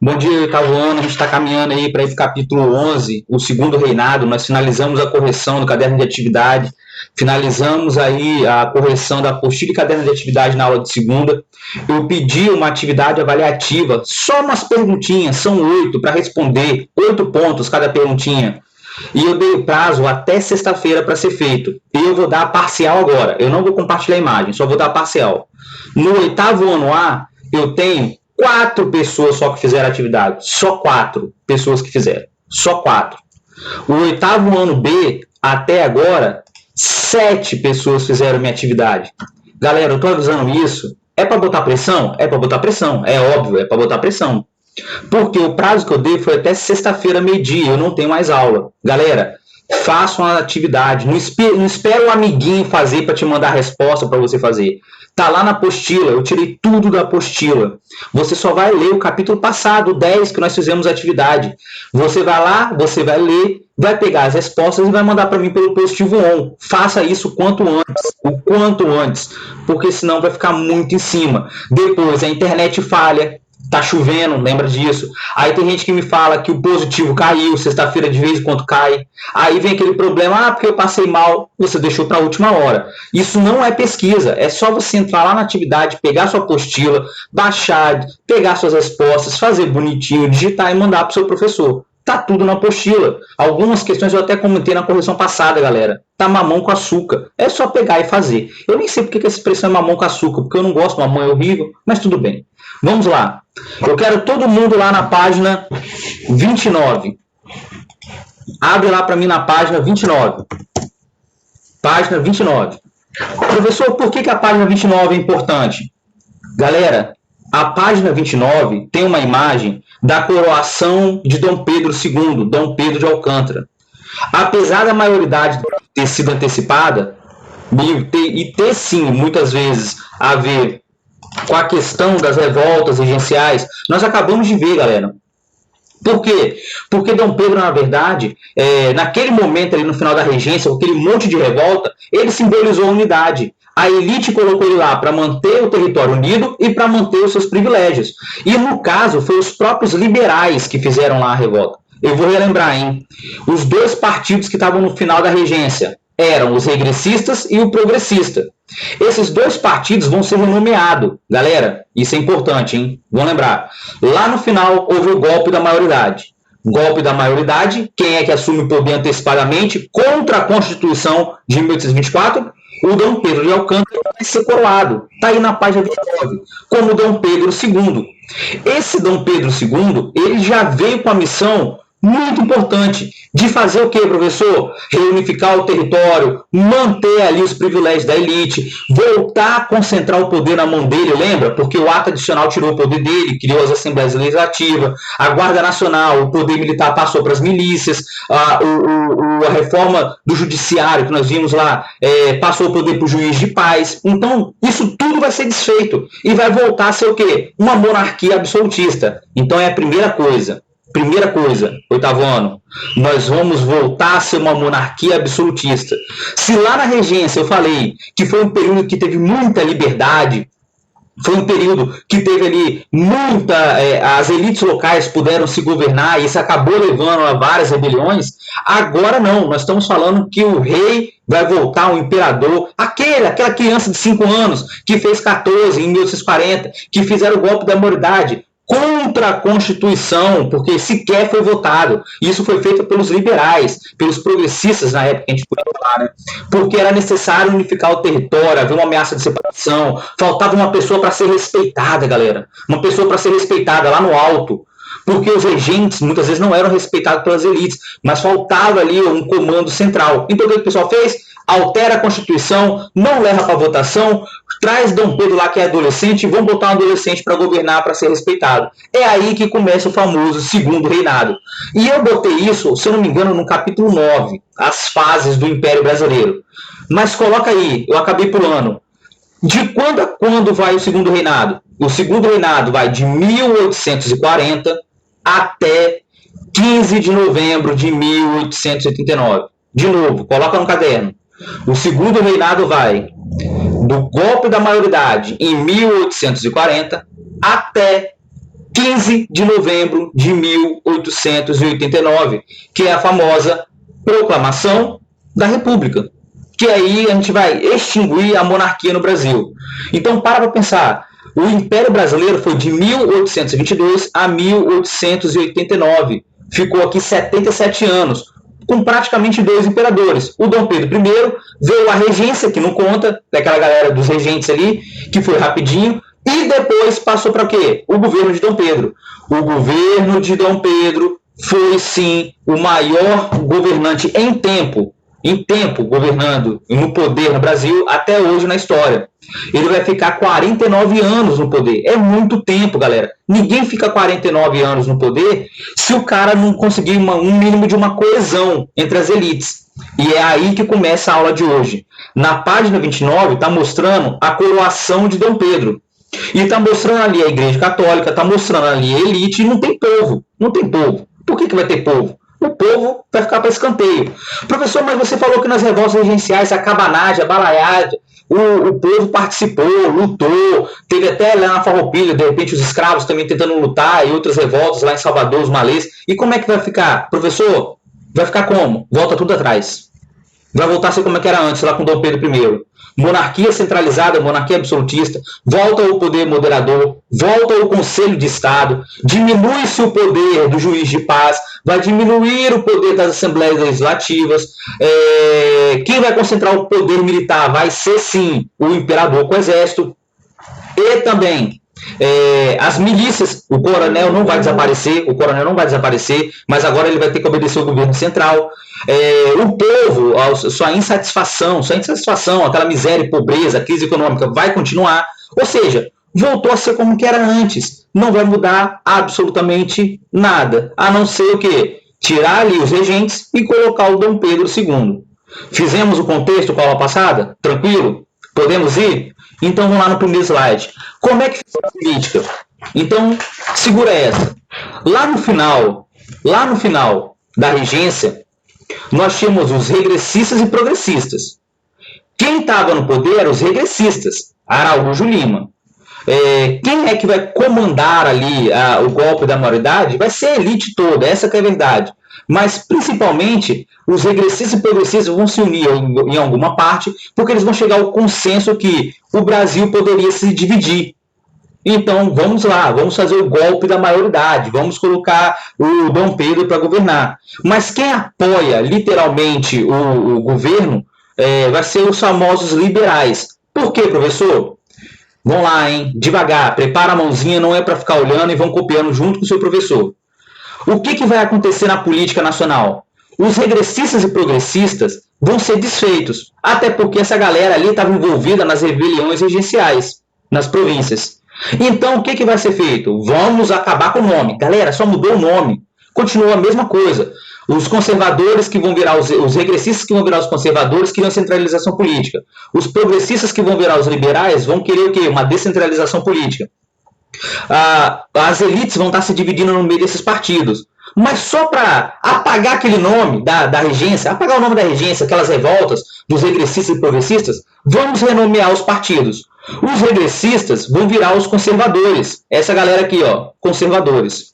Bom dia, oitavo ano. A gente está caminhando aí para esse capítulo 11, o segundo reinado. Nós finalizamos a correção do caderno de atividade, finalizamos aí a correção da apostila e caderno de atividade na aula de segunda. Eu pedi uma atividade avaliativa, só umas perguntinhas, são 8 para responder, 8 pontos cada perguntinha. E eu dei o prazo até sexta-feira para ser feito. E eu vou dar a parcial agora. Eu não vou compartilhar a imagem, só vou dar a parcial. No oitavo ano A, eu tenho 4 pessoas só que fizeram a atividade. Só 4 pessoas que fizeram. Só 4. O oitavo ano B, até agora, 7 pessoas fizeram minha atividade. Galera, eu estou avisando isso. É para botar pressão? É para botar pressão. É óbvio, é para botar pressão. Porque o prazo que eu dei foi até sexta-feira, meio-dia. Eu não tenho mais aula. Galera, façam a atividade. Não espera o amiguinho fazer para te mandar a resposta para você fazer. Tá lá na apostila. Eu tirei tudo da apostila. Você só vai ler o capítulo passado, o 10, que nós fizemos a atividade. Você vai lá, você vai ler, vai pegar as respostas e vai mandar para mim pelo positivo on. Faça isso o quanto antes, porque senão vai ficar muito em cima. Depois a internet falha. Tá chovendo, lembra disso. Aí tem gente que me fala que o positivo caiu, sexta-feira de vez em quando cai. Aí vem aquele problema, porque eu passei mal, você deixou para a última hora. Isso não é pesquisa, é só você entrar lá na atividade, pegar sua apostila, baixar, pegar suas respostas, fazer bonitinho, digitar e mandar para o seu professor. Tá tudo na apostila. Algumas questões eu até comentei na correção passada, galera. Tá mamão com açúcar. É só pegar e fazer. Eu nem sei porque que essa expressão é mamão com açúcar, porque eu não gosto, mamão é horrível, mas tudo bem. Vamos lá. Eu quero todo mundo lá na página 29. Abre lá para mim na página 29. Página 29. Professor, por que a página 29 é importante? Galera, a página 29 tem uma imagem da coroação de Dom Pedro II, Dom Pedro de Alcântara. Apesar da maioridade ter sido antecipada, e ter sim, muitas vezes, a ver com a questão das revoltas regenciais, nós acabamos de ver, galera. Por quê? Porque Dom Pedro, na verdade, naquele momento ali no final da regência, com aquele monte de revolta, ele simbolizou a unidade. A elite colocou ele lá para manter o território unido e para manter os seus privilégios. E no caso, foi os próprios liberais que fizeram lá a revolta. Eu vou relembrar, hein? Os dois partidos que estavam no final da regência eram os regressistas e o progressista. Esses dois partidos vão ser renomeados. Galera, isso é importante, hein? Vamos lembrar. Lá no final houve o golpe da maioridade. Golpe da maioridade, quem é que assume o poder antecipadamente contra a Constituição de 1824? O Dom Pedro de Alcântara vai ser coroado. Está aí na página 29, como Dom Pedro II. Esse Dom Pedro II, ele já veio com a missão muito importante de fazer o que, professor? Reunificar o território, manter ali os privilégios da elite, voltar a concentrar o poder na mão dele, lembra? Porque o ato adicional tirou o poder dele, criou as assembleias legislativas, a Guarda Nacional, o poder militar passou para as milícias, a reforma do judiciário que nós vimos lá, passou o poder para o juiz de paz. Então, isso tudo vai ser desfeito e vai voltar a ser o quê? Uma monarquia absolutista. Então, é a primeira coisa. Primeira coisa, oitavo ano, nós vamos voltar a ser uma monarquia absolutista. Se lá na regência eu falei que foi um período que teve muita liberdade, foi um período que teve ali as elites locais puderam se governar e isso acabou levando a várias rebeliões, agora não, nós estamos falando que o rei vai voltar, o imperador, aquela criança de 5 anos que fez 14 em 1840, que fizeram o golpe da maioridade, contra a Constituição, porque sequer foi votado. Isso foi feito pelos liberais, pelos progressistas na época, que a gente podia falar, né? Porque era necessário unificar o território, havia uma ameaça de separação, faltava uma pessoa para ser respeitada, galera. Uma pessoa para ser respeitada lá no alto. Porque os regentes muitas vezes não eram respeitados pelas elites, mas faltava ali um comando central. Então o que o pessoal fez? Altera a Constituição, não leva para votação, traz Dom Pedro lá que é adolescente e vão botar um adolescente para governar, para ser respeitado. É aí que começa o famoso segundo reinado. E eu botei isso, se eu não me engano, no capítulo 9, as fases do Império Brasileiro. Mas coloca aí, eu acabei pulando. De quando a quando vai o segundo reinado? O segundo reinado vai de 1840 até 15 de novembro de 1889. De novo, coloca no caderno. O segundo reinado vai do golpe da maioridade em 1840 até 15 15 de novembro de 1889, que é a famosa Proclamação da República, que aí a gente vai extinguir a monarquia no Brasil. Então, para pensar, o Império Brasileiro foi de 1822 a 1889, ficou aqui 77 anos, com praticamente 2 imperadores. O Dom Pedro I veio a regência, que não conta, daquela galera dos regentes ali, que foi rapidinho, e depois passou para o quê? O governo de Dom Pedro. O governo de Dom Pedro foi, sim, o maior governante em tempo governando no poder no Brasil até hoje na história. Ele vai ficar 49 anos no poder. É muito tempo, galera. Ninguém fica 49 anos no poder se o cara não conseguir um mínimo de uma coesão entre as elites. E é aí que começa a aula de hoje. Na página 29 está mostrando a coroação de Dom Pedro. E está mostrando ali a Igreja Católica, está mostrando ali a elite, e não tem povo. Não tem povo. Por que vai ter povo? O povo vai ficar para escanteio. Professor, mas você falou que nas revoltas regenciais, a cabanagem, a balaiada, o povo participou, lutou, teve até lá na Farroupilha, de repente os escravos também tentando lutar, e outras revoltas lá em Salvador, os malês. E como é que vai ficar? Professor, vai ficar como? Volta tudo atrás. Vai voltar a ser como é que era antes, lá com Dom Pedro I. Monarquia centralizada, monarquia absolutista, volta o poder moderador, volta o Conselho de Estado, diminui-se o poder do juiz de paz, vai diminuir o poder das assembleias legislativas. Quem vai concentrar o poder militar vai ser, sim, o imperador com o exército. E também as milícias, o coronel não vai desaparecer, mas agora ele vai ter que obedecer ao governo central. O povo, sua insatisfação, aquela miséria e pobreza, a crise econômica vai continuar. Ou seja, voltou a ser como que era antes. Não vai mudar absolutamente nada, a não ser o quê? Tirar ali os regentes e colocar o Dom Pedro II. Fizemos o contexto com a aula passada? Tranquilo? Podemos ir? Então vamos lá no primeiro slide. Como é que ficou a política? Então, segura essa. Lá no final da regência, nós tínhamos os regressistas e progressistas. Quem estava no poder eram os regressistas, Araújo Lima. Quem é que vai comandar ali o golpe da maioridade? Vai ser a elite toda, essa que é a verdade. Mas, principalmente, os regressistas e progressistas vão se unir em alguma parte, porque eles vão chegar ao consenso que o Brasil poderia se dividir. Então, vamos lá, vamos fazer o golpe da maioridade, vamos colocar o Dom Pedro para governar. Mas quem apoia, literalmente, o governo vai ser os famosos liberais. Por quê, professor? Vamos lá, hein? Devagar, prepara a mãozinha, não é para ficar olhando e vão copiando junto com o seu professor. O que vai acontecer na política nacional? Os regressistas e progressistas vão ser desfeitos, até porque essa galera ali estava envolvida nas rebeliões regenciais, nas províncias. Então, o que vai ser feito? Vamos acabar com o nome. Galera, só mudou o nome. Continua a mesma coisa. Os conservadores que vão virar os regressistas que vão virar os conservadores queriam centralização política. Os progressistas que vão virar os liberais vão querer o quê? Uma descentralização política. As elites vão estar se dividindo no meio desses partidos. Mas só para apagar aquele nome da regência, apagar o nome da regência, aquelas revoltas dos regressistas e progressistas, vamos renomear os partidos. Os regressistas vão virar os conservadores. Essa galera aqui, ó, conservadores.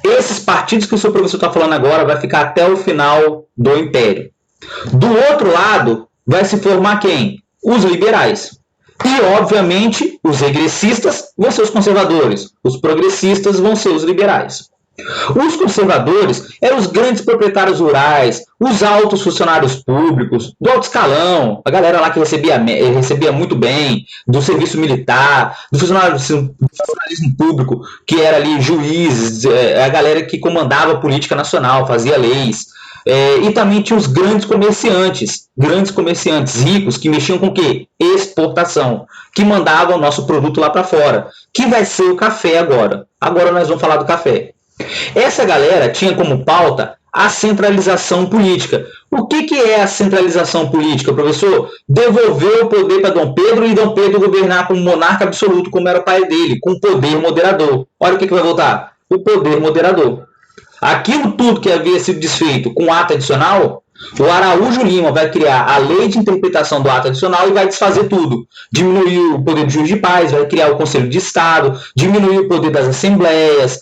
Esses partidos que o seu professor está falando agora vai ficar até o final do Império. Do outro lado, vai se formar quem? Os liberais. E, obviamente, os regressistas vão ser os conservadores. Os progressistas vão ser os liberais. Os conservadores eram os grandes proprietários rurais, os altos funcionários públicos, do alto escalão, a galera lá que recebia muito bem, do serviço militar, do funcionalismo público, que era ali juízes, a galera que comandava a política nacional, fazia leis. E também tinha os grandes comerciantes ricos, que mexiam com o quê? Exportação, que mandavam o nosso produto lá para fora, que vai ser o café agora. Agora nós vamos falar do café. Essa galera tinha como pauta a centralização política. O que é a centralização política, professor? Devolver o poder para Dom Pedro e Dom Pedro governar como monarca absoluto, como era o pai dele, com poder moderador. Olha o que vai voltar: o poder moderador. Aquilo tudo que havia sido desfeito com ato adicional O Araújo Lima vai criar a lei de interpretação do ato adicional e vai desfazer tudo. Diminuir o poder do juiz de paz, vai criar o Conselho de Estado, diminuir o poder das assembleias,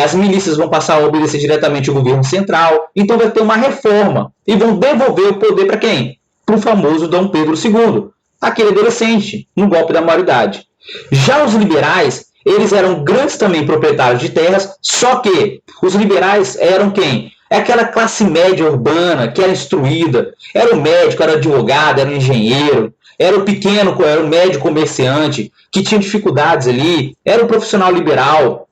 as milícias vão passar a obedecer diretamente ao governo central. Então vai ter uma reforma e vão devolver o poder para quem? Para o famoso Dom Pedro II, aquele adolescente, no golpe da maioridade. Já os liberais, eles eram grandes também proprietários de terras, só que os liberais eram quem? É aquela classe média urbana que era instruída, era o médico, era o advogado, era o engenheiro, era o pequeno, era o médio comerciante, que tinha dificuldades ali, era o profissional liberal,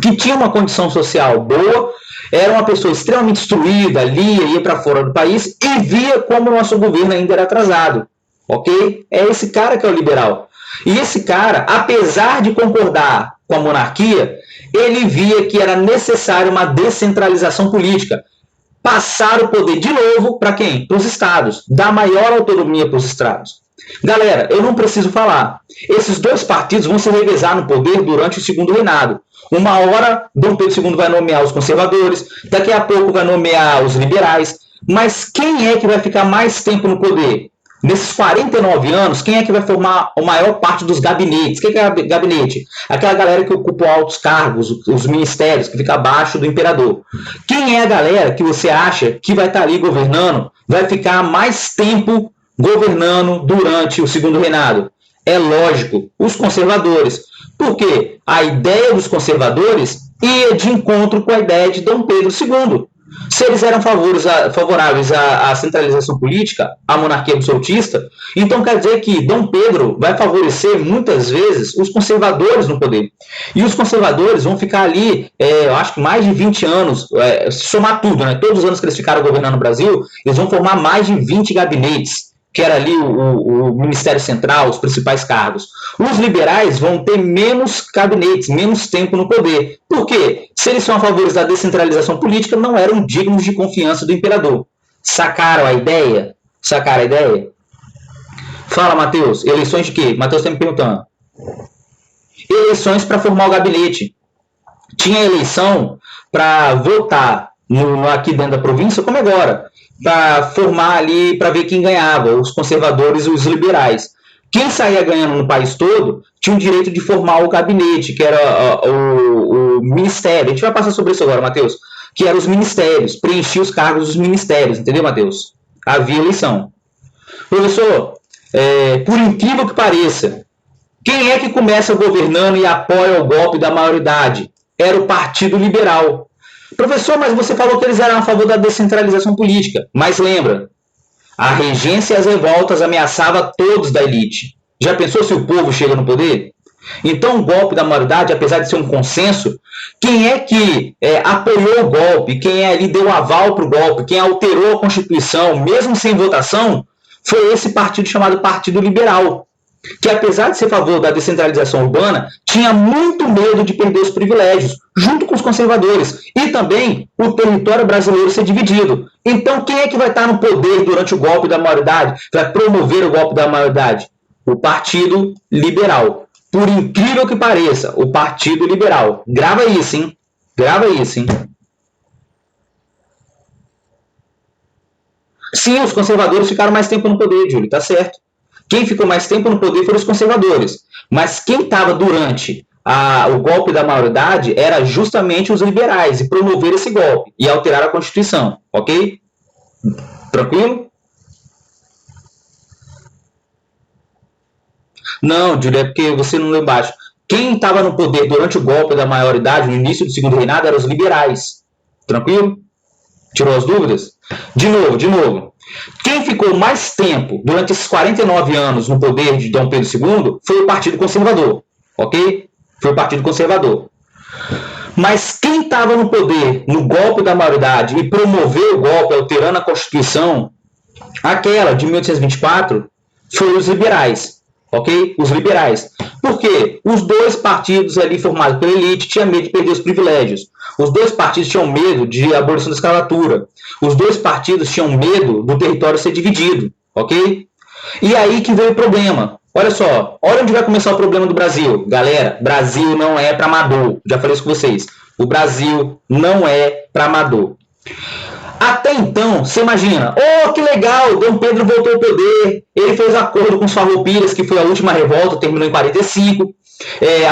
que tinha uma condição social boa, era uma pessoa extremamente instruída, lia, ia para fora do país e via como o nosso governo ainda era atrasado. Ok? É esse cara que é o liberal. E esse cara, apesar de concordar com a monarquia, ele via que era necessário uma descentralização política. Passar o poder de novo para quem? Para os estados. Dar maior autonomia para os estados. Galera, eu não preciso falar. Esses dois partidos vão se revezar no poder durante o segundo reinado. Uma hora, Dom Pedro II vai nomear os conservadores, daqui a pouco vai nomear os liberais. Mas quem é que vai ficar mais tempo no poder? Nesses 49 anos, quem é que vai formar a maior parte dos gabinetes? O que é gabinete? Aquela galera que ocupa altos cargos, os ministérios, que fica abaixo do imperador. Quem é a galera que você acha que vai estar ali governando, vai ficar mais tempo governando durante o segundo reinado? É lógico, os conservadores. Por quê? A ideia dos conservadores ia de encontro com a ideia de Dom Pedro II. Se eles eram favoráveis à centralização política, à monarquia absolutista, então quer dizer que Dom Pedro vai favorecer muitas vezes os conservadores no poder. E os conservadores vão ficar ali, eu acho que mais de 20 anos, se somar tudo, né? Todos os anos que eles ficaram governando o Brasil, eles vão formar mais de 20 gabinetes, que era ali o Ministério Central, os principais cargos. Os liberais vão ter menos gabinetes, menos tempo no poder. Por quê? Se eles são a favor da descentralização política, não eram dignos de confiança do imperador. Sacaram a ideia? Sacaram a ideia? Fala, Matheus. Eleições de quê? Matheus está me perguntando. Eleições para formar o gabinete. Tinha eleição para votar aqui dentro da província, como agora, para formar ali, para ver quem ganhava, os conservadores e os liberais. Quem saía ganhando no país todo tinha o direito de formar o gabinete, que era o ministério. A gente vai passar sobre isso agora, Matheus. Que eram os ministérios, preencher os cargos dos ministérios, entendeu, Matheus? Havia eleição. Professor, por incrível que pareça, quem é que começa governando e apoia o golpe da maioridade? Era o Partido Liberal. Professor, mas você falou que eles eram a favor da descentralização política. Mas lembra, a regência e as revoltas ameaçavam todos da elite. Já pensou se o povo chega no poder? Então o golpe da maioridade, apesar de ser um consenso, quem é que apoiou o golpe, quem ali deu aval para o golpe, quem alterou a Constituição, mesmo sem votação, foi esse partido chamado Partido Liberal, que apesar de ser a favor da descentralização urbana, tinha muito medo de perder os privilégios, junto com os conservadores, e também o território brasileiro ser dividido. Então quem é que vai estar no poder durante o golpe da maioridade, vai promover o golpe da maioridade? O Partido Liberal. Por incrível que pareça, o Partido Liberal. Grava isso, hein? Grava isso, hein? Sim, os conservadores ficaram mais tempo no poder, Júlio, tá certo. Quem ficou mais tempo no poder foram os conservadores. Mas quem estava durante o golpe da maioridade era justamente os liberais, e promover esse golpe e alterar a Constituição, ok? Tranquilo? Não, Júlio, é porque você não leu baixo. Quem estava no poder durante o golpe da maioridade, no início do segundo reinado, eram os liberais. Tranquilo? Tirou as dúvidas? De novo. Quem ficou mais tempo durante esses 49 anos no poder de Dom Pedro II foi o Partido Conservador, ok? Foi o Partido Conservador. Mas quem estava no poder no golpe da maioridade e promoveu o golpe alterando a Constituição, aquela de 1824, foi os liberais, ok? Os liberais. Por quê? Os dois partidos ali formados pela elite tinham medo de perder os privilégios. Os dois partidos tinham medo de abolição da escravatura. Os dois partidos tinham medo do território ser dividido, ok? E aí que veio o problema. Olha só, olha onde vai começar o problema do Brasil. Galera, Brasil não é para amador. Já falei isso com vocês. O Brasil não é para amador. Até então, você imagina, oh, que legal, Dom Pedro voltou ao poder, ele fez acordo com os Farroupilhas, que foi a última revolta, terminou em 45.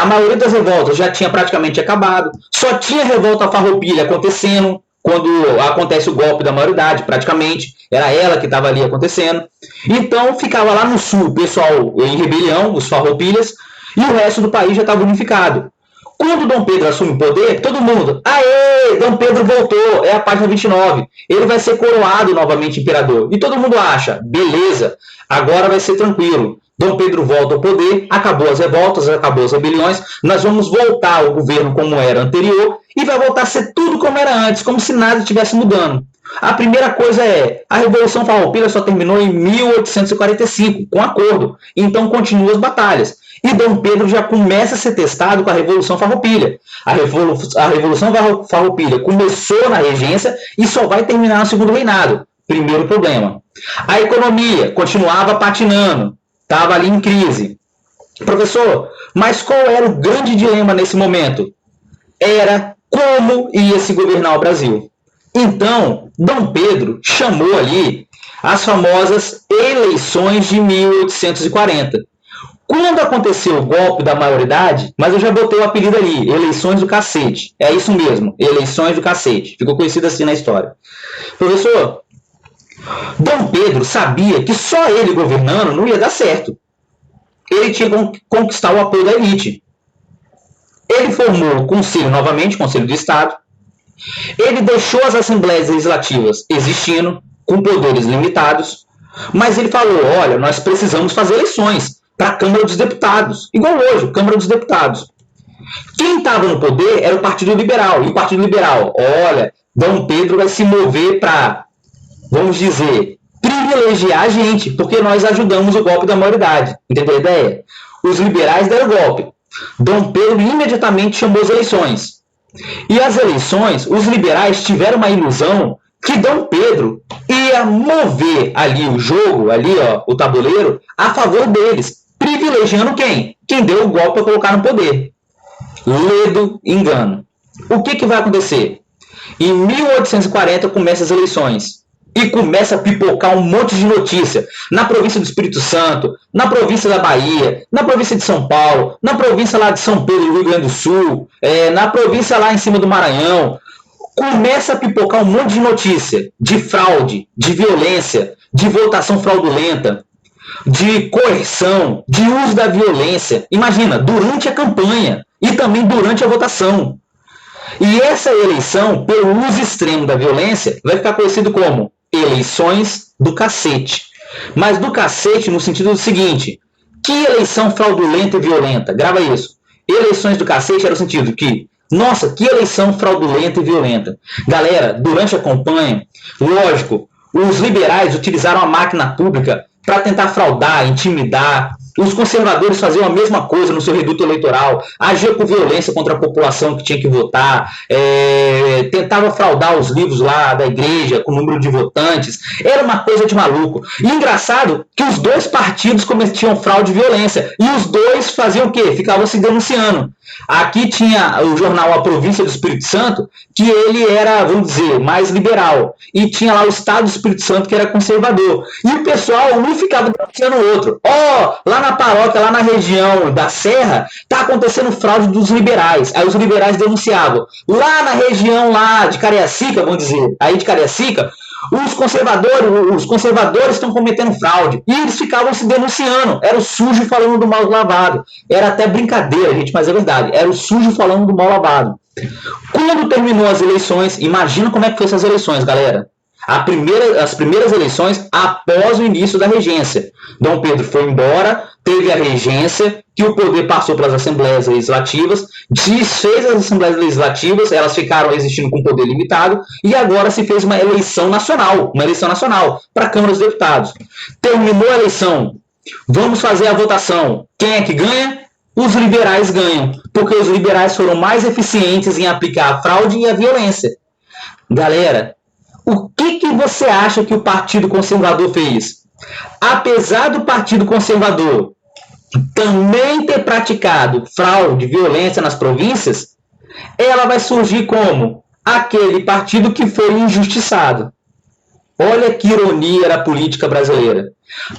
A maioria das revoltas já tinha praticamente acabado, só tinha revolta Farroupilha acontecendo quando acontece o golpe da maioridade, praticamente, era ela que estava ali acontecendo. Então ficava lá no sul o pessoal em rebelião, os Farroupilhas, e o resto do país já estava unificado. Quando Dom Pedro assume o poder, todo mundo, aê, Dom Pedro voltou, é a página 29, ele vai ser coroado novamente imperador. E todo mundo acha, beleza, agora vai ser tranquilo. Dom Pedro volta ao poder, acabou as revoltas, acabou as rebeliões, nós vamos voltar ao governo como era anterior e vai voltar a ser tudo como era antes, como se nada estivesse mudando. A primeira coisa a Revolução Farroupilha só terminou em 1845, com acordo, então continuam as batalhas. E Dom Pedro já começa a ser testado com a Revolução Farroupilha. A Revolução Farroupilha começou na regência e só vai terminar no segundo reinado. Primeiro problema. A economia continuava patinando, estava ali em crise. Professor, mas qual era o grande dilema nesse momento? Era como ia se governar o Brasil. Então, Dom Pedro chamou ali as famosas eleições de 1840. Quando aconteceu o golpe da maioridade, mas eu já botei o apelido ali, eleições do cacete. É isso mesmo, eleições do cacete. Ficou conhecido assim na história. Professor, Dom Pedro sabia que só ele governando não ia dar certo. Ele tinha que conquistar o apoio da elite. Ele formou o conselho novamente, o Conselho do Estado. Ele deixou as assembleias legislativas existindo, com poderes limitados, mas ele falou, olha, nós precisamos fazer eleições para a Câmara dos Deputados, igual hoje, Câmara dos Deputados. Quem estava no poder era o Partido Liberal, e o Partido Liberal, olha, Dom Pedro vai se mover para, vamos dizer, privilegiar a gente, porque nós ajudamos o golpe da maioridade, entendeu a ideia? Os liberais deram o golpe. Dom Pedro imediatamente chamou as eleições. E as eleições, os liberais tiveram uma ilusão que Dom Pedro ia mover ali o jogo, ali ó, o tabuleiro, a favor deles, privilegiando quem? Quem deu o golpe para colocar no poder. Ledo engano. O que vai acontecer? Em 1840 começam as eleições. E começa a pipocar um monte de notícia. Na província do Espírito Santo, na província da Bahia, na província de São Paulo, na província lá de São Pedro, Rio Grande do Sul, na província lá em cima do Maranhão. Começa a pipocar um monte de notícia de fraude, de violência, de votação fraudulenta, de coerção, de uso da violência. Imagina, durante a campanha e também durante a votação. E essa eleição, pelo uso extremo da violência, vai ficar conhecido como eleições do cacete. Mas do cacete no sentido do seguinte, que eleição fraudulenta e violenta? Grava isso. Eleições do cacete era o sentido que, nossa, que eleição fraudulenta e violenta. Galera, durante a campanha, lógico, os liberais utilizaram a máquina pública para tentar fraudar, intimidar. Os conservadores faziam a mesma coisa no seu reduto eleitoral, agiam com violência contra a população que tinha que votar, tentava fraudar os livros lá da igreja com o número de votantes. Era uma coisa de maluco. E engraçado que os dois partidos cometiam fraude e violência. E os dois faziam o quê? Ficavam se denunciando. Aqui tinha o jornal A Província do Espírito Santo, que ele era, vamos dizer, mais liberal. E tinha lá o Estado do Espírito Santo, que era conservador. E o pessoal, um ficava denunciando o outro. Lá na paróquia, lá na região da Serra, tá acontecendo fraude dos liberais. Aí os liberais denunciavam. Lá na região lá de Cariacica, vamos dizer, aí de Cariacica, os conservadores estão cometendo fraude. E eles ficavam se denunciando. Era o sujo falando do mal lavado. Era até brincadeira, gente, mas é verdade. Era o sujo falando do mal lavado. Quando terminou as eleições, imagina como é que foi essas eleições, galera. As primeiras eleições após o início da regência. Dom Pedro foi embora, teve a regência, que o poder passou pelas assembleias legislativas, desfez as assembleias legislativas, elas ficaram existindo com poder limitado, e agora se fez uma eleição nacional para a Câmara dos Deputados. Terminou a eleição, vamos fazer a votação. Quem é que ganha? Os liberais ganham, porque os liberais foram mais eficientes em aplicar a fraude e a violência. Galera, o que você acha que o Partido Conservador fez? Apesar do Partido Conservador também ter praticado fraude, violência nas províncias, ela vai surgir como aquele partido que foi injustiçado. Olha que ironia era a política brasileira.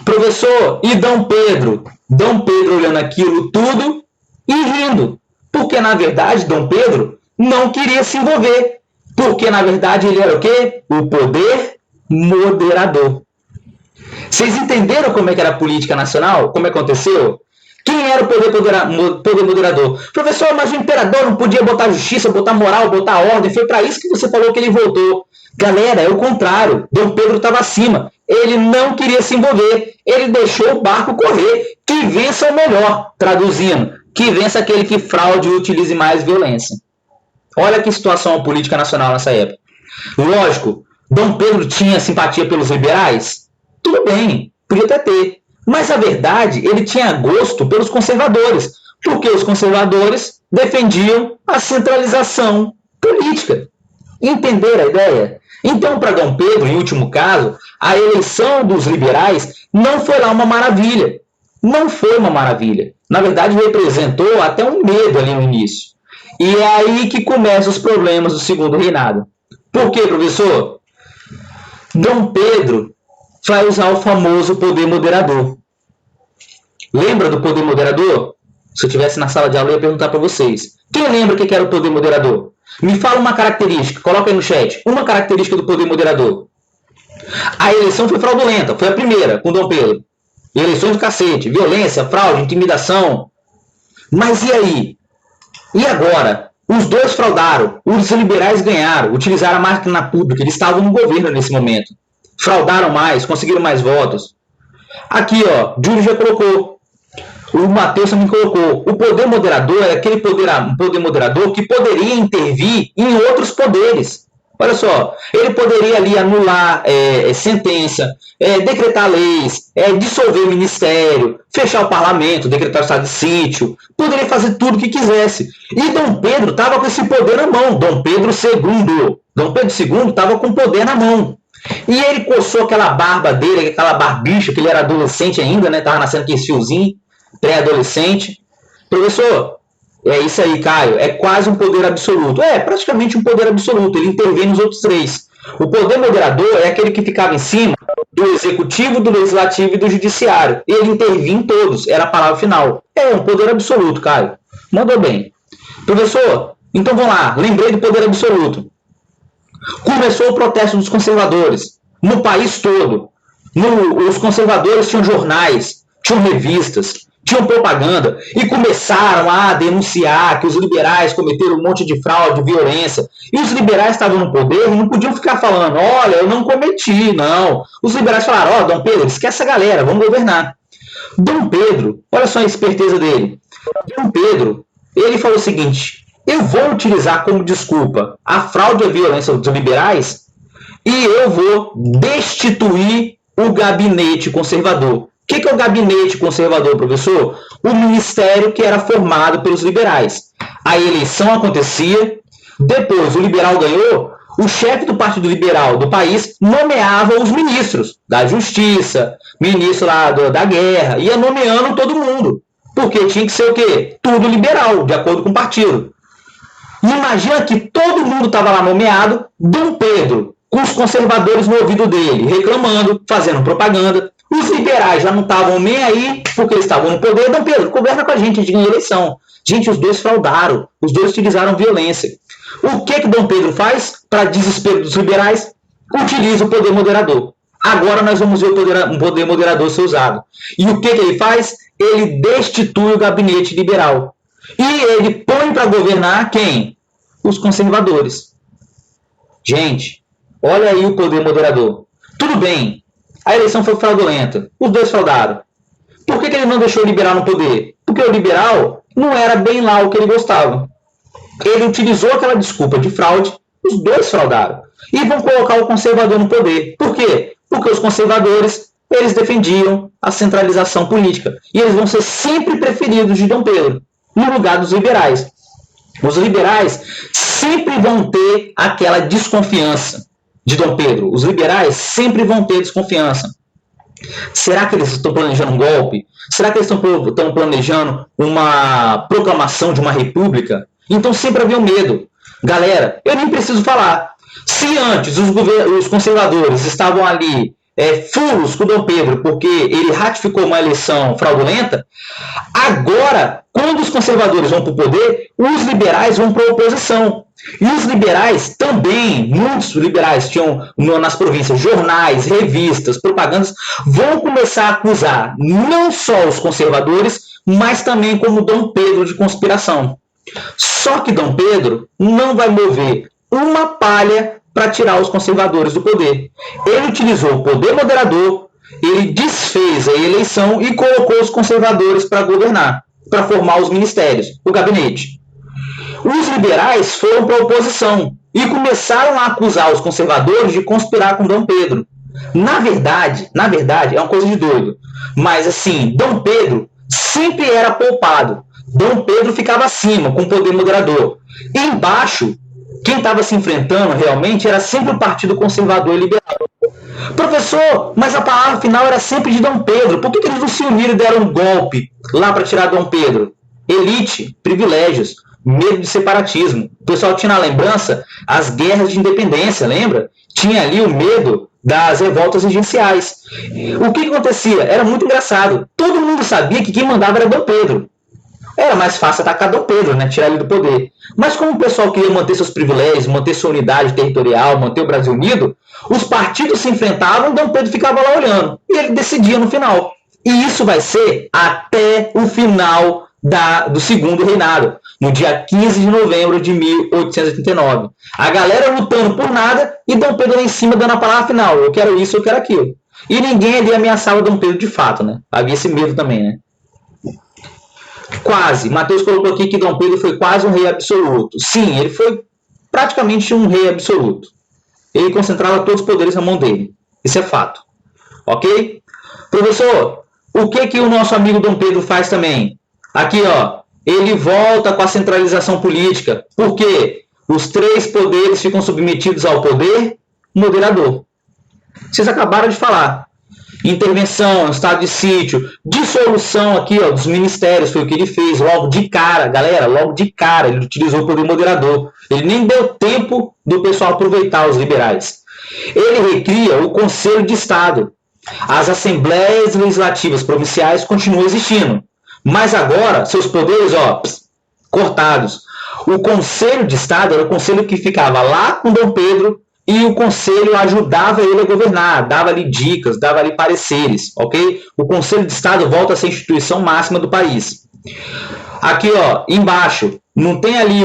Professor, e Dom Pedro? Dom Pedro olhando aquilo tudo e rindo. Porque, na verdade, Dom Pedro não queria se envolver. Porque, na verdade, ele era o quê? O poder moderador. Vocês entenderam como é que era a política nacional? Como aconteceu? Quem era o poder moderador? Professor, mas o imperador não podia botar justiça, botar moral, botar ordem. Foi para isso que você falou que ele voltou. Galera, é o contrário. Dom Pedro estava acima. Ele não queria se envolver. Ele deixou o barco correr. Que vença o melhor. Traduzindo, que vença aquele que fraude e utilize mais violência. Olha que situação política nacional nessa época. Lógico, Dom Pedro tinha simpatia pelos liberais? Tudo bem, podia até ter. Mas, na verdade, ele tinha gosto pelos conservadores, porque os conservadores defendiam a centralização política. Entenderam a ideia? Então, para Dom Pedro, em último caso, a eleição dos liberais não foi lá uma maravilha. Não foi uma maravilha. Na verdade, representou até um medo ali no início. E é aí que começam os problemas do segundo reinado. Por quê, professor? Dom Pedro vai usar o famoso poder moderador. Lembra do poder moderador? Se eu estivesse na sala de aula, eu ia perguntar para vocês. Quem lembra o que era o poder moderador? Me fala uma característica, coloca aí no chat. Uma característica do poder moderador. A eleição foi fraudulenta, foi a primeira, com Dom Pedro. Eleições do cacete, violência, fraude, intimidação. Mas e aí? E agora? Os dois fraudaram, os liberais ganharam, utilizaram a máquina pública, eles estavam no governo nesse momento. Fraudaram mais, conseguiram mais votos. Aqui, ó, Júlio já colocou. O Matheus também colocou. O poder moderador é aquele poder moderador que poderia intervir em outros poderes. Olha só, ele poderia ali anular sentença, decretar leis, dissolver o ministério, fechar o parlamento, decretar o estado de sítio, poderia fazer tudo o que quisesse. E Dom Pedro estava com esse poder na mão. Dom Pedro II estava com o poder na mão. E ele coçou aquela barba dele, aquela barbicha, que ele era adolescente ainda, né? Tava nascendo com esse fiozinho, pré-adolescente. Professor, é isso aí, Caio. É quase um poder absoluto. É praticamente um poder absoluto. Ele intervém nos outros três. O poder moderador é aquele que ficava em cima do executivo, do legislativo e do judiciário. Ele intervinha em todos. Era a palavra final. É um poder absoluto, Caio. Mandou bem. Professor, então vamos lá. Lembrei do poder absoluto. Começou o protesto dos conservadores. No país todo. Os conservadores tinham jornais, tinham revistas, tinham propaganda e começaram a denunciar que os liberais cometeram um monte de fraude, violência. E os liberais estavam no poder e não podiam ficar falando, olha, eu não cometi, não. Os liberais falaram, Dom Pedro, esquece a galera, vamos governar. Dom Pedro, olha só a esperteza dele. Dom Pedro, ele falou o seguinte, eu vou utilizar como desculpa a fraude e a violência dos liberais e eu vou destituir o gabinete conservador. O que é o gabinete conservador, professor? O ministério que era formado pelos liberais. A eleição acontecia, depois o liberal ganhou, o chefe do Partido Liberal do país nomeava os ministros da Justiça, ministro lá da Guerra, ia nomeando todo mundo. Porque tinha que ser o quê? Tudo liberal, de acordo com o partido. Imagina que todo mundo estava lá nomeado, Dom Pedro, com os conservadores no ouvido dele, reclamando, fazendo propaganda. Os liberais já não estavam nem aí, porque eles estavam no poder. Dom Pedro, governa com a gente ganha eleição. Gente, os dois fraudaram, os dois utilizaram violência. O que Dom Pedro faz para desespero dos liberais? Utiliza o poder moderador. Agora nós vamos ver o poder moderador ser usado. E o que ele faz? Ele destitui o gabinete liberal. E ele põe para governar quem? Os conservadores. Gente, olha aí o poder moderador. Tudo bem, a eleição foi fraudulenta. Os dois fraudaram. Por que ele não deixou o liberal no poder? Porque o liberal não era bem lá o que ele gostava. Ele utilizou aquela desculpa de fraude, os dois fraudaram. E vão colocar o conservador no poder. Por quê? Porque os conservadores, eles defendiam a centralização política. E eles vão ser sempre preferidos de Dom Pedro, no lugar dos liberais. Os liberais sempre vão ter aquela desconfiança de Dom Pedro. Os liberais sempre vão ter desconfiança. Será que eles estão planejando um golpe? Será que eles estão planejando uma proclamação de uma república? Então sempre havia um medo. Galera, eu nem preciso falar. Se antes os conservadores estavam ali furos com Dom Pedro porque ele ratificou uma eleição fraudulenta, agora, quando os conservadores vão para o poder, os liberais vão para a oposição. E os liberais também, muitos liberais tinham nas províncias jornais, revistas, propagandas, vão começar a acusar não só os conservadores, mas também como Dom Pedro de conspiração. Só que Dom Pedro não vai mover uma palha para tirar os conservadores do poder. Ele utilizou o poder moderador, ele desfez a eleição e colocou os conservadores para governar, para formar os ministérios, o gabinete. Os liberais foram para a oposição e começaram a acusar os conservadores de conspirar com Dom Pedro. Na verdade, é uma coisa de doido. Mas assim, Dom Pedro sempre era poupado. Dom Pedro ficava acima, com o poder moderador. E embaixo, quem estava se enfrentando realmente era sempre o Partido Conservador e Liberal. Professor, mas a palavra final era sempre de Dom Pedro. Por que eles não se uniram e deram um golpe lá para tirar Dom Pedro? Elite, privilégios, medo de separatismo. O pessoal tinha na lembrança as guerras de independência, lembra? Tinha ali o medo das revoltas regenciais. O que acontecia? Era muito engraçado. Todo mundo sabia que quem mandava era Dom Pedro. Era mais fácil atacar Dom Pedro, né? Tirar ele do poder. Mas como o pessoal queria manter seus privilégios, manter sua unidade territorial, manter o Brasil unido, os partidos se enfrentavam e Dom Pedro ficava lá olhando. E ele decidia no final. E isso vai ser até o final do segundo reinado, no dia 15 de novembro de 1889. A galera lutando por nada e Dom Pedro lá em cima dando a palavra final. Eu quero isso, eu quero aquilo. E ninguém ali ameaçava Dom Pedro de fato, né? Havia esse medo também, né? Quase. Mateus colocou aqui que Dom Pedro foi quase um rei absoluto. Sim, ele foi praticamente um rei absoluto. Ele concentrava todos os poderes na mão dele. Isso é fato. Ok? Professor, o que o nosso amigo Dom Pedro faz também? Aqui, ó. Ele volta com a centralização política. Por quê? Os três poderes ficam submetidos ao poder moderador. Vocês acabaram de falar. Intervenção, estado de sítio, dissolução aqui, ó, dos ministérios, foi o que ele fez logo de cara, galera, logo de cara, ele utilizou o poder moderador. Ele nem deu tempo do pessoal aproveitar os liberais. Ele recria o Conselho de Estado. As assembleias legislativas provinciais continuam existindo, mas agora seus poderes, ó, cortados. O Conselho de Estado era o conselho que ficava lá com Dom Pedro, e o conselho ajudava ele a governar, dava ali dicas, dava ali pareceres, ok? O Conselho de Estado volta a ser a instituição máxima do país. Aqui, ó, embaixo, não tem ali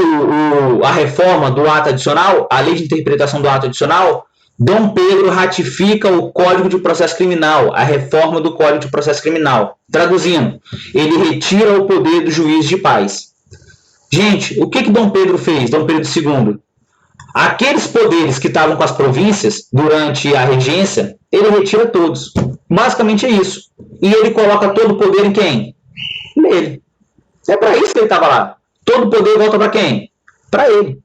a reforma do ato adicional, a lei de interpretação do ato adicional? Dom Pedro ratifica o Código de Processo Criminal, a reforma do Código de Processo Criminal. Traduzindo, ele retira o poder do juiz de paz. Gente, o que Dom Pedro fez, Dom Pedro II? Aqueles poderes que estavam com as províncias durante a regência, ele retira todos. Basicamente é isso. E ele coloca todo o poder em quem? Nele. É para isso que ele estava lá. Todo o poder volta para quem? Para ele.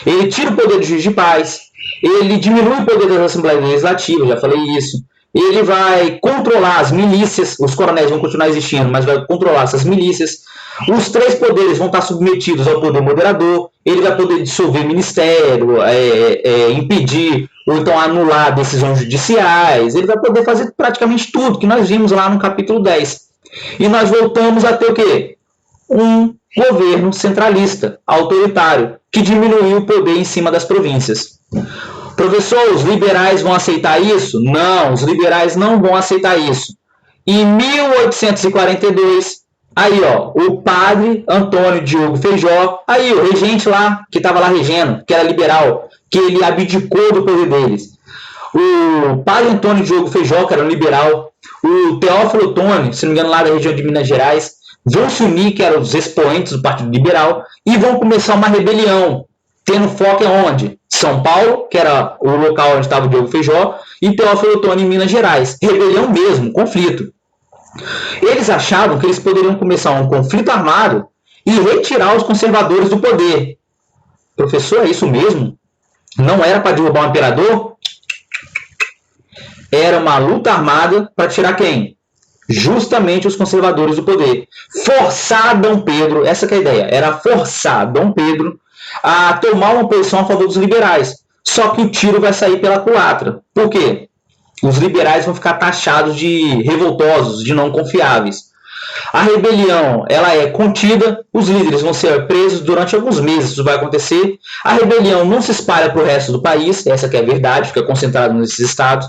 Ele tira o poder do juiz de paz, ele diminui o poder das assembleias legislativas, já falei isso. Ele vai controlar as milícias, os coronéis vão continuar existindo, mas vai controlar essas milícias. Os três poderes vão estar submetidos ao poder moderador, ele vai poder dissolver ministério, impedir ou então anular decisões judiciais, ele vai poder fazer praticamente tudo que nós vimos lá no capítulo 10. E nós voltamos a ter o quê? Um governo centralista, autoritário, que diminuiu o poder em cima das províncias. Professor, os liberais vão aceitar isso? Não, os liberais não vão aceitar isso. Em 1842, aí ó, o padre Antônio Diogo Feijó, aí o regente lá, que estava lá regendo, que era liberal, que ele abdicou do poder deles. O padre Antônio Diogo Feijó, que era um liberal, o Teófilo Otoni, se não me engano lá da região de Minas Gerais, vão se unir, que eram os expoentes do Partido Liberal, e vão começar uma rebelião, tendo foco em onde? São Paulo, que era o local onde estava o Diogo Feijó, e Teófilo Otoni em Minas Gerais. Rebelião mesmo, conflito. Eles achavam que eles poderiam começar um conflito armado e retirar os conservadores do poder. Professor, é isso mesmo? Não era para derrubar o imperador? Era uma luta armada para tirar quem? Justamente os conservadores do poder. Forçar Dom Pedro, essa que é a ideia, era forçar Dom Pedro a tomar uma posição a favor dos liberais. Só que o tiro vai sair pela culatra. Por quê? Os liberais vão ficar taxados de revoltosos, de não confiáveis. A rebelião, ela é contida, os líderes vão ser presos durante alguns meses, isso vai acontecer. A rebelião não se espalha para o resto do país, essa que é a verdade, fica concentrada nesses estados.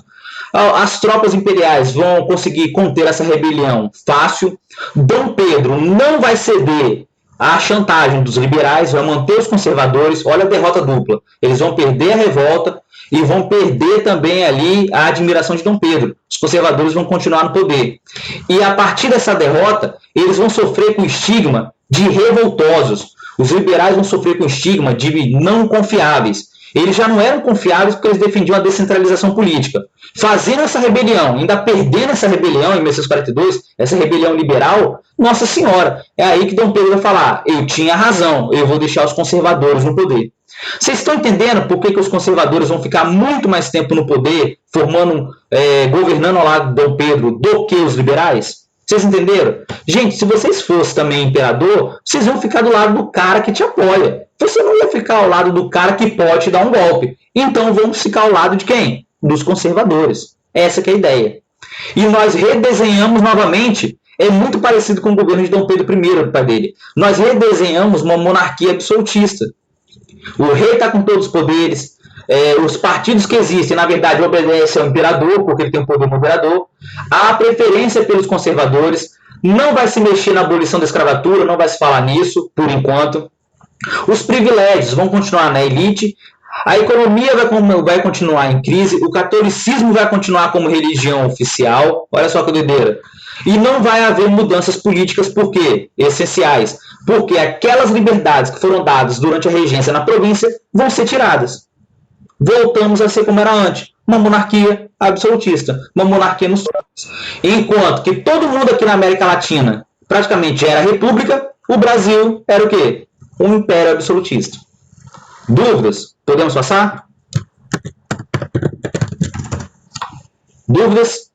As tropas imperiais vão conseguir conter essa rebelião fácil. Dom Pedro não vai ceder à chantagem dos liberais, vai manter os conservadores. Olha a derrota dupla. Eles vão perder a revolta e vão perder também ali a admiração de Dom Pedro. Os conservadores vão continuar no poder. E a partir dessa derrota, eles vão sofrer com o estigma de revoltosos. Os liberais vão sofrer com o estigma de não confiáveis. Eles já não eram confiáveis porque eles defendiam a descentralização política. Fazendo essa rebelião, ainda perdendo essa rebelião em 1642, essa rebelião liberal, nossa senhora, é aí que Dom Pedro vai falar, eu tinha razão, eu vou deixar os conservadores no poder. Vocês estão entendendo por que os conservadores vão ficar muito mais tempo no poder, governando ao lado de Dom Pedro, do que os liberais? Vocês entenderam? Gente, se vocês fossem também imperador, vocês iam ficar do lado do cara que te apoia. Você não ia ficar ao lado do cara que pode te dar um golpe. Então vamos ficar ao lado de quem? Dos conservadores. Essa que é a ideia. E nós redesenhamos novamente, é muito parecido com o governo de Dom Pedro I, do pai dele. Nós redesenhamos uma monarquia absolutista. O rei está com todos os poderes, os partidos que existem, na verdade, obedecem ao imperador, porque ele tem um poder moderador. Há preferência pelos conservadores, não vai se mexer na abolição da escravatura, não vai se falar nisso, por enquanto. Os privilégios vão continuar na elite, a economia vai continuar em crise, o catolicismo vai continuar como religião oficial, olha só que doideira. E não vai haver mudanças políticas, por quê? Essenciais. Porque aquelas liberdades que foram dadas durante a regência na província vão ser tiradas. Voltamos a ser como era antes, uma monarquia absolutista, uma monarquia nos tronos. Enquanto que todo mundo aqui na América Latina praticamente era república, o Brasil era o quê? Um império absolutista. Dúvidas? Podemos passar? Dúvidas?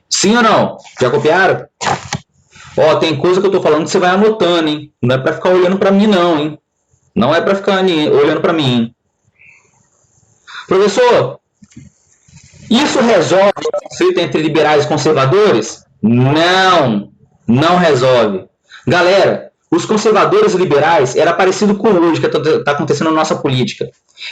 Sim ou não? Já copiaram? Ó, tem coisa que eu tô falando que você vai anotando, hein? Não é pra ficar olhando pra mim, não, hein? Não é pra ficar olhando pra mim, hein? Professor, isso resolve o conflito entre liberais e conservadores? Não, não resolve. Galera, os conservadores e liberais era parecido com hoje que está acontecendo na nossa política.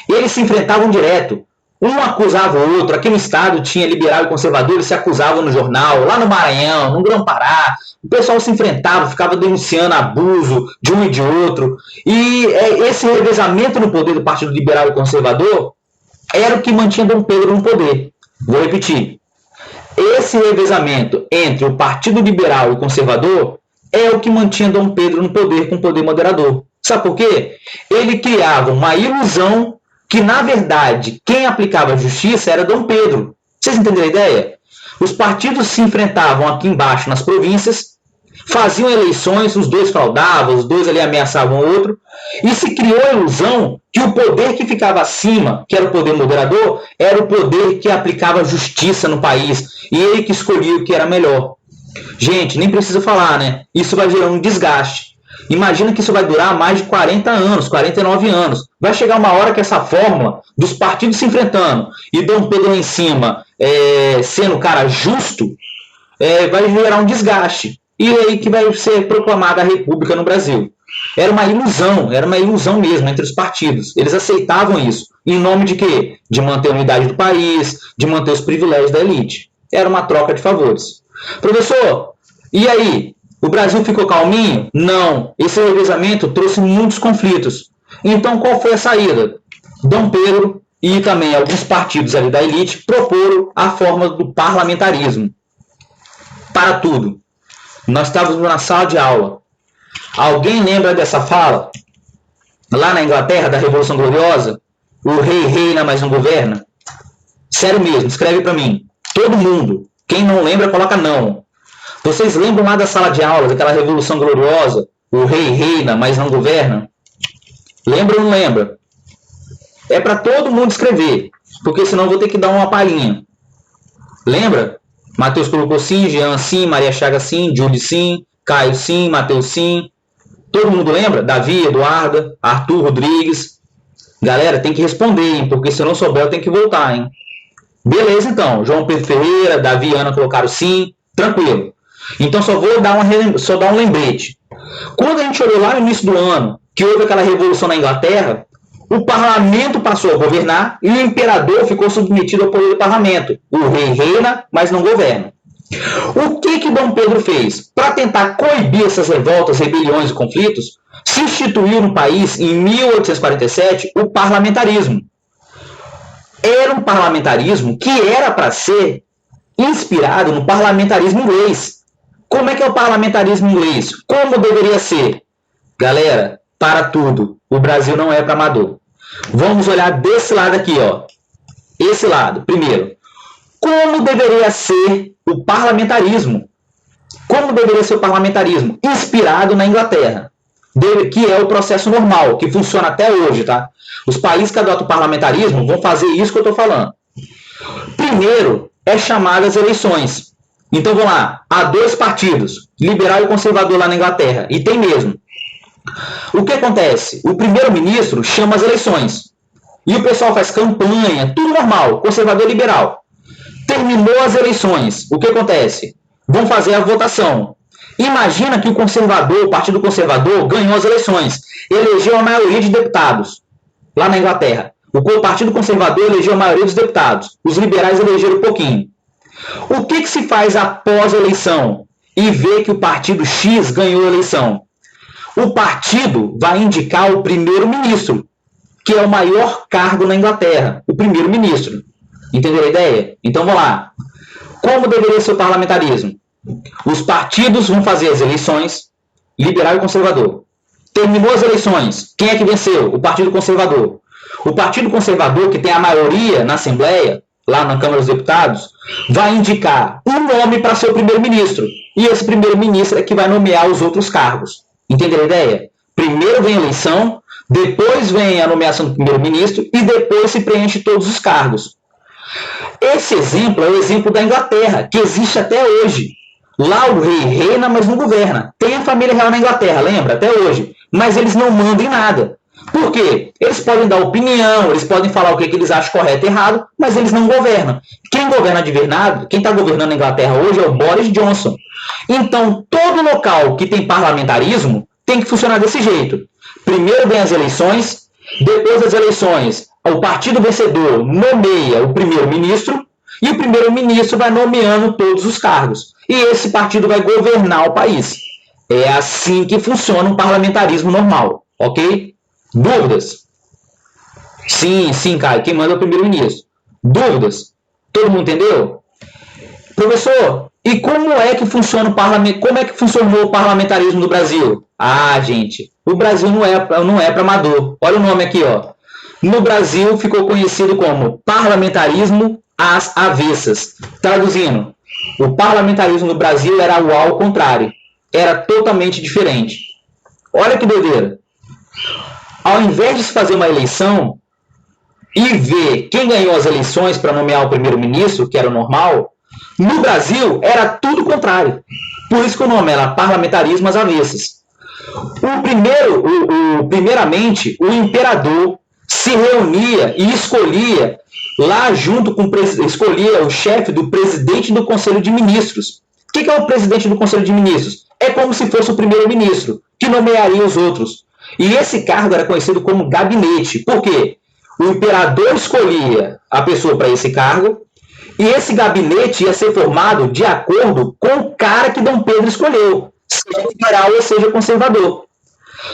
Eles se enfrentavam direto. Um acusava o outro. Aqui no estado tinha liberal e conservador, eles se acusavam no jornal. Lá no Maranhão, no Grão-Pará, o pessoal se enfrentava, ficava denunciando abuso de um e de outro. E esse revezamento no poder do Partido Liberal e Conservador era o que mantinha Dom Pedro no poder. Vou repetir. Esse revezamento entre o Partido Liberal e Conservador é o que mantinha Dom Pedro no poder, com poder moderador. Sabe por quê? Ele criava uma ilusão que, na verdade, quem aplicava a justiça era Dom Pedro. Vocês entenderam a ideia? Os partidos se enfrentavam aqui embaixo nas províncias, faziam eleições, os dois fraudavam, os dois ali ameaçavam o outro, e se criou a ilusão que o poder que ficava acima, que era o poder moderador, era o poder que aplicava justiça no país, e ele que escolhia o que era melhor. Gente, nem precisa falar, né? Isso vai gerar um desgaste. Imagina que isso vai durar mais de 40 anos, 49 anos. Vai chegar uma hora que essa fórmula dos partidos se enfrentando e Dom Pedro lá em cima sendo o cara justo, vai gerar um desgaste. E é aí que vai ser proclamada a República no Brasil. Era uma ilusão mesmo entre os partidos. Eles aceitavam isso. Em nome de quê? De manter a unidade do país, de manter os privilégios da elite. Era uma troca de favores. Professor, e aí? O Brasil ficou calminho? Não. Esse revezamento trouxe muitos conflitos. Então, qual foi a saída? Dom Pedro e também alguns partidos ali da elite proporam a forma do parlamentarismo. Para tudo. Nós estávamos na sala de aula. Alguém lembra dessa fala? Lá na Inglaterra, da Revolução Gloriosa, o rei reina, mas não governa? Sério mesmo, escreve para mim. Todo mundo. Quem não lembra, coloca não. Vocês lembram lá da sala de aula, daquela Revolução Gloriosa? O rei reina, mas não governa? Lembra ou não lembra? É para todo mundo escrever, porque senão eu vou ter que dar uma palhinha. Lembra? Matheus colocou sim, Jean sim, Maria Chaga sim, Júlio sim, Caio sim, Matheus sim. Todo mundo lembra? Davi, Eduarda, Arthur, Rodrigues. Galera, tem que responder, hein? Porque se eu não souber, eu tenho que voltar, hein? Beleza, então. João Pedro Ferreira, Davi e Ana colocaram sim. Tranquilo. Então, só dar um lembrete. Quando a gente olhou lá no início do ano, que houve aquela revolução na Inglaterra, o parlamento passou a governar e o imperador ficou submetido ao poder do parlamento. O rei reina, mas não governa. O que Dom Pedro fez? Para tentar coibir essas revoltas, rebeliões e conflitos, se instituiu no país, em 1847, o parlamentarismo. Era um parlamentarismo que era para ser inspirado no parlamentarismo inglês. Como é que é o parlamentarismo inglês? Como deveria ser? Galera, para tudo, o Brasil não é para amador. Vamos olhar desse lado aqui, ó. Esse lado, primeiro. Como deveria ser o parlamentarismo? Como deveria ser o parlamentarismo? Inspirado na Inglaterra, que é o processo normal, que funciona até hoje, tá? Os países que adotam o parlamentarismo vão fazer isso que eu estou falando. Primeiro, é chamar as eleições. Então, vamos lá. Há dois partidos, liberal e conservador lá na Inglaterra, e tem mesmo. O que acontece? O primeiro-ministro chama as eleições. E o pessoal faz campanha, tudo normal, conservador e liberal. Terminou as eleições. O que acontece? Vão fazer a votação. Imagina que o Partido Conservador, ganhou as eleições. Elegeu a maioria de deputados lá na Inglaterra. O Partido Conservador elegeu a maioria dos deputados. Os liberais elegeram um pouquinho. O que se faz após a eleição e vê que o partido X ganhou a eleição? O partido vai indicar o primeiro-ministro, que é o maior cargo na Inglaterra, o primeiro-ministro. Entenderam a ideia? Então, vamos lá. Como deveria ser o parlamentarismo? Os partidos vão fazer as eleições, liberal e conservador. Terminou as eleições. Quem é que venceu? O Partido Conservador. O Partido Conservador, que tem a maioria na Assembleia, lá na Câmara dos Deputados, vai indicar um nome para ser o primeiro-ministro. E esse primeiro-ministro é que vai nomear os outros cargos. Entenderam a ideia? Primeiro vem a eleição, depois vem a nomeação do primeiro-ministro e depois se preenche todos os cargos. Esse exemplo é o exemplo da Inglaterra, que existe até hoje. Lá o rei reina, mas não governa. Tem a família real na Inglaterra, lembra? Até hoje. Mas eles não mandam em nada. Por quê? Eles podem dar opinião, eles podem falar o que eles acham correto e errado, mas eles não governam. Quem governa de verdade, quem está governando a Inglaterra hoje é o Boris Johnson. Então, todo local que tem parlamentarismo tem que funcionar desse jeito. Primeiro vem as eleições, depois das eleições, o partido vencedor nomeia o primeiro-ministro e o primeiro-ministro vai nomeando todos os cargos. E esse partido vai governar o país. É assim que funciona um parlamentarismo normal, ok? Dúvidas? Sim, Caio. Quem manda é o primeiro-ministro. Dúvidas? Todo mundo entendeu? Professor, e como é que funciona o parlamento? Como é que funcionou o parlamentarismo no Brasil? Ah, gente, o Brasil não é para amador. Olha o nome aqui, ó. No Brasil ficou conhecido como parlamentarismo às avessas. Traduzindo, o parlamentarismo no Brasil era ao contrário. Era totalmente diferente. Olha que doideira. Ao invés de se fazer uma eleição e ver quem ganhou as eleições para nomear o primeiro-ministro, que era o normal, no Brasil era tudo o contrário. Por isso que o nome era parlamentarismo às avessas. Primeiramente, o imperador se reunia e escolhia lá junto com escolhia o chefe do presidente do Conselho de Ministros. O que é o presidente do Conselho de Ministros? É como se fosse o primeiro-ministro, que nomearia os outros. E esse cargo era conhecido como gabinete. Por quê? O imperador escolhia a pessoa para esse cargo e esse gabinete ia ser formado de acordo com o cara que Dom Pedro escolheu, seja liberal ou seja conservador.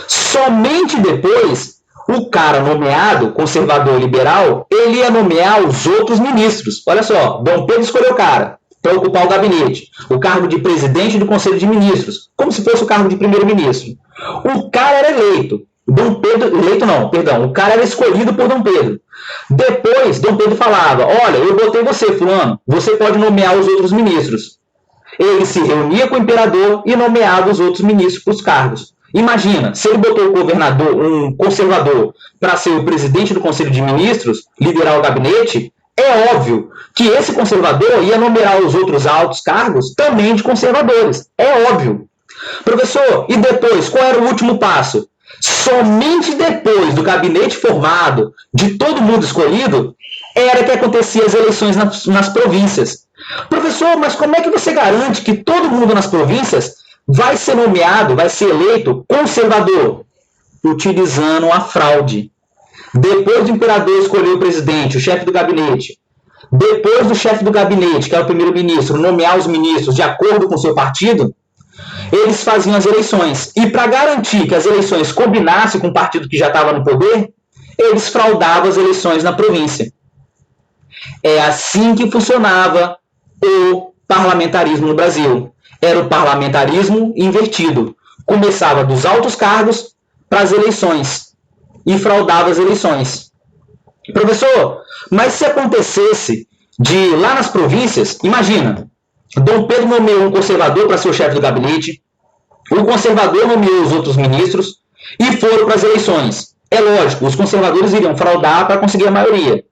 Somente depois, o cara nomeado, conservador liberal, ele ia nomear os outros ministros. Olha só, Dom Pedro escolheu o cara para ocupar o gabinete, o cargo de presidente do Conselho de Ministros, como se fosse o cargo de primeiro-ministro. O cara era eleito. O cara era escolhido por Dom Pedro. Depois, Dom Pedro falava, olha, eu botei você, fulano, você pode nomear os outros ministros. Ele se reunia com o imperador e nomeava os outros ministros para os cargos. Imagina, se ele botou um conservador, para ser o presidente do Conselho de Ministros, liderar o gabinete, é óbvio que esse conservador ia nomear os outros altos cargos também de conservadores. É óbvio. Professor, e depois, qual era o último passo? Somente depois do gabinete formado, de todo mundo escolhido, era que acontecia as eleições nas províncias. Professor, mas como é que você garante que todo mundo nas províncias vai ser nomeado, vai ser eleito conservador? Utilizando a fraude. Depois do imperador escolher o presidente, o chefe do gabinete, depois do chefe do gabinete, que é o primeiro-ministro, nomear os ministros de acordo com o seu partido, eles faziam as eleições. E para garantir que as eleições combinassem com o partido que já estava no poder, eles fraudavam as eleições na província. É assim que funcionava o parlamentarismo no Brasil. Era o parlamentarismo invertido. Começava dos altos cargos para as eleições e fraudava as eleições. Professor, mas se acontecesse de lá nas províncias, imagina, Dom Pedro nomeou um conservador para ser o chefe do gabinete, o conservador nomeou os outros ministros e foram para as eleições. É lógico, os conservadores iriam fraudar para conseguir a maioria.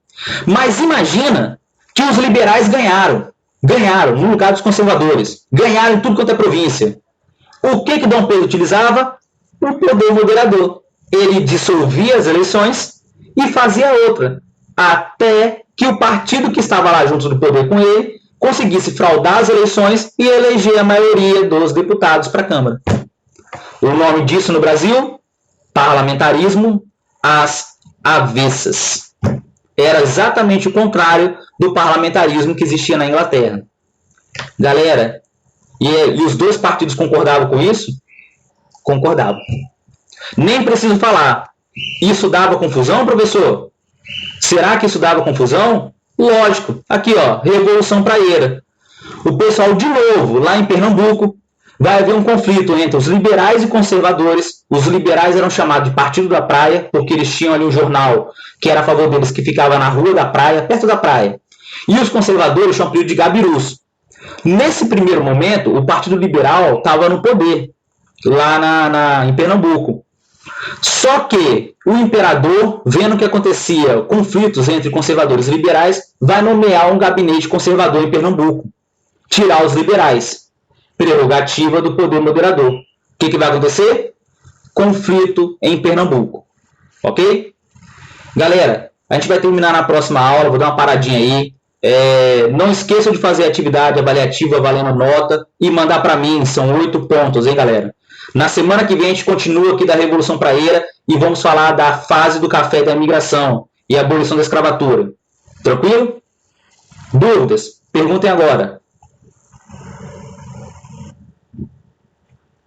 Mas imagina que os liberais ganharam. Ganharam no lugar dos conservadores. Ganharam em tudo quanto é província. O que Dom Pedro utilizava? O poder moderador. Ele dissolvia as eleições e fazia outra. Até que o partido que estava lá junto do poder com ele conseguisse fraudar as eleições e eleger a maioria dos deputados para a Câmara. O nome disso no Brasil? Parlamentarismo às avessas. Era exatamente o contrário do parlamentarismo que existia na Inglaterra. Galera, e os dois partidos concordavam com isso? Concordavam. Nem preciso falar. Isso dava confusão, professor? Será que isso dava confusão? Lógico. Aqui, ó, Revolução Praieira. O pessoal, de novo, lá em Pernambuco, vai haver um conflito entre os liberais e conservadores. Os liberais eram chamados de Partido da Praia, porque eles tinham ali um jornal que era a favor deles, que ficava na rua da praia, perto da praia. E os conservadores tinham o apelido de gabirus. Nesse primeiro momento, o Partido Liberal estava no poder, lá em Pernambuco. Só que o imperador, vendo que acontecia conflitos entre conservadores e liberais, vai nomear um gabinete conservador em Pernambuco. Tirar os liberais. Prerrogativa do poder moderador. O que vai acontecer? Conflito em Pernambuco. Ok? Galera, a gente vai terminar na próxima aula, vou dar uma paradinha aí. Não esqueçam de fazer atividade avaliativa valendo nota e mandar para mim, são 8 pontos, hein, galera? Na semana que vem a gente continua aqui da Revolução Praieira e vamos falar da fase do café e da imigração e a abolição da escravatura. Tranquilo? Dúvidas? Perguntem agora.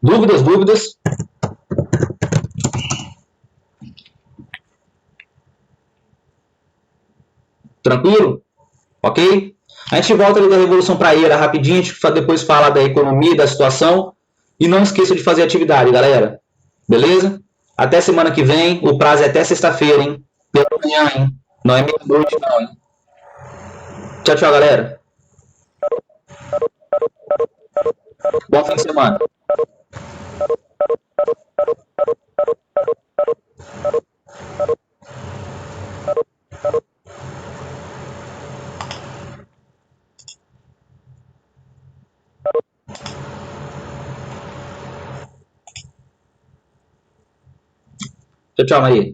Dúvidas? Tranquilo? Ok? A gente volta ali da Revolução Praieira rapidinho, a gente depois fala da economia, da situação. E não esqueça de fazer atividade, galera. Beleza? Até semana que vem. O prazo é até sexta-feira, hein? Pela manhã, hein? Não é meia-noite, não, hein? Tchau, tchau, galera. Bom fim de semana. Tchau, tchau, Maria.